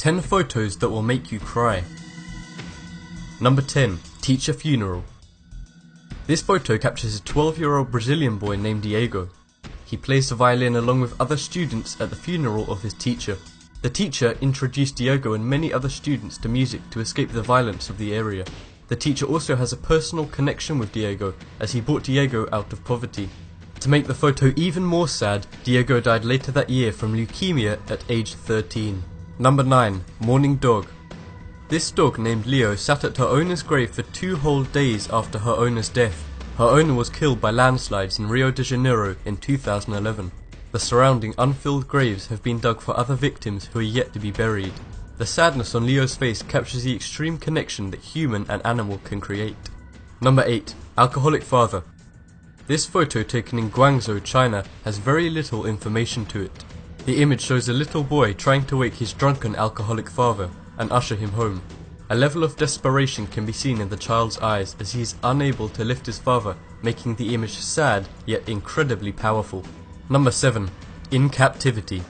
10 photos that will make you cry. Number 10. Teacher funeral. This photo captures a 12-year-old Brazilian boy named Diego. He plays the violin along with other students at the funeral of his teacher. The teacher introduced Diego and many other students to music to escape the violence of the area. The teacher also has a personal connection with Diego, as he brought Diego out of poverty. To make the photo even more sad, Diego died later that year from leukemia at age 13. Number 9. Mourning dog. This dog named Leo sat at her owner's grave for 2 whole days after her owner's death. Her owner was killed by landslides in Rio de Janeiro in 2011. The surrounding unfilled graves have been dug for other victims who are yet to be buried. The sadness on Leo's face captures the extreme connection that human and animal can create. Number 8. Alcoholic father. This photo taken in Guangzhou, China has very little information to it. The image shows a little boy trying to wake his drunken alcoholic father and usher him home. A level of desperation can be seen in the child's eyes as he is unable to lift his father, making the image sad yet incredibly powerful. Number 7. In captivity.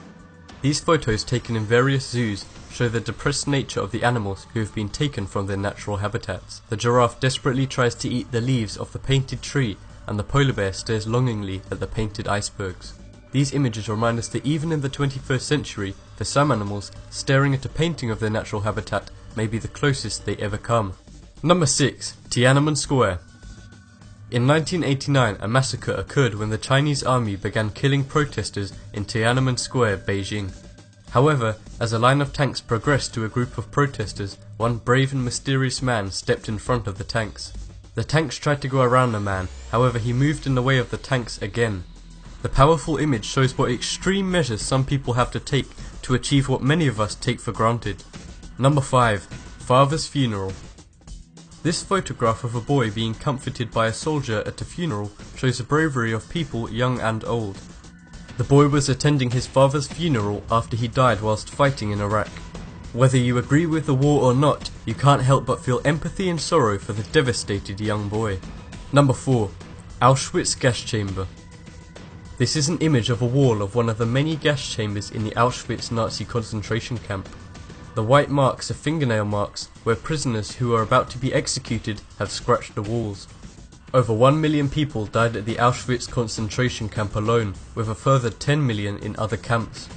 These photos taken in various zoos show the depressed nature of the animals who have been taken from their natural habitats. The giraffe desperately tries to eat the leaves of the painted tree, and the polar bear stares longingly at the painted icebergs. These images remind us that even in the 21st century, for some animals, staring at a painting of their natural habitat may be the closest they ever come. Number 6. Tiananmen Square. In 1989, a massacre occurred when the Chinese army began killing protesters in Tiananmen Square, Beijing. However, as a line of tanks progressed to a group of protesters, one brave and mysterious man stepped in front of the tanks. The tanks tried to go around the man, however he moved in the way of the tanks again. The powerful image shows what extreme measures some people have to take to achieve what many of us take for granted. Number 5. Father's funeral. This photograph of a boy being comforted by a soldier at a funeral shows the bravery of people young and old. The boy was attending his father's funeral after he died whilst fighting in Iraq. Whether you agree with the war or not, you can't help but feel empathy and sorrow for the devastated young boy. Number 4. Auschwitz gas chamber. This is an image of a wall of one of the many gas chambers in the Auschwitz Nazi concentration camp. The white marks are fingernail marks where prisoners who are about to be executed have scratched the walls. Over 1 million people died at the Auschwitz concentration camp alone, with a further 10 million in other camps.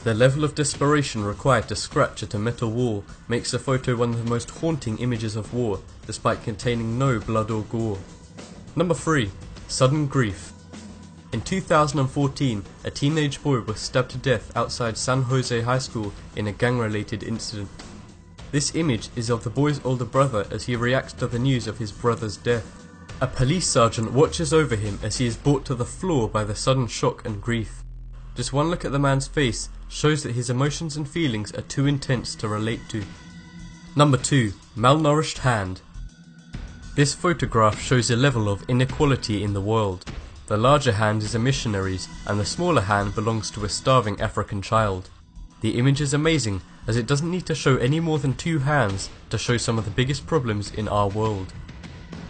The level of desperation required to scratch at a metal wall makes the photo one of the most haunting images of war, despite containing no blood or gore. Number 3. Sudden grief. In 2014, a teenage boy was stabbed to death outside San Jose High School in a gang-related incident. This image is of the boy's older brother as he reacts to the news of his brother's death. A police sergeant watches over him as he is brought to the floor by the sudden shock and grief. Just one look at the man's face shows that his emotions and feelings are too intense to relate to. Number 2. Malnourished hand. This photograph shows a level of inequality in the world. The larger hand is a missionary's, and the smaller hand belongs to a starving African child. The image is amazing, as it doesn't need to show any more than 2 hands to show some of the biggest problems in our world.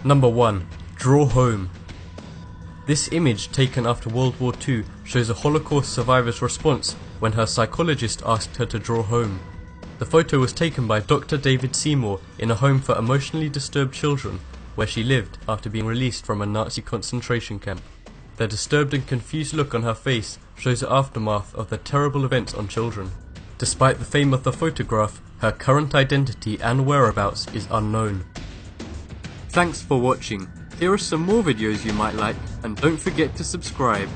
Number 1. Draw home. This image, taken after World War II, shows a Holocaust survivor's response when her psychologist asked her to draw home. The photo was taken by Dr. David Seymour in a home for emotionally disturbed children, where she lived after being released from a Nazi concentration camp. The disturbed and confused look on her face shows the aftermath of the terrible events on children. Despite the fame of the photograph, her current identity and whereabouts is unknown. Thanks for watching. Here are some more videos you might like, and don't forget to subscribe.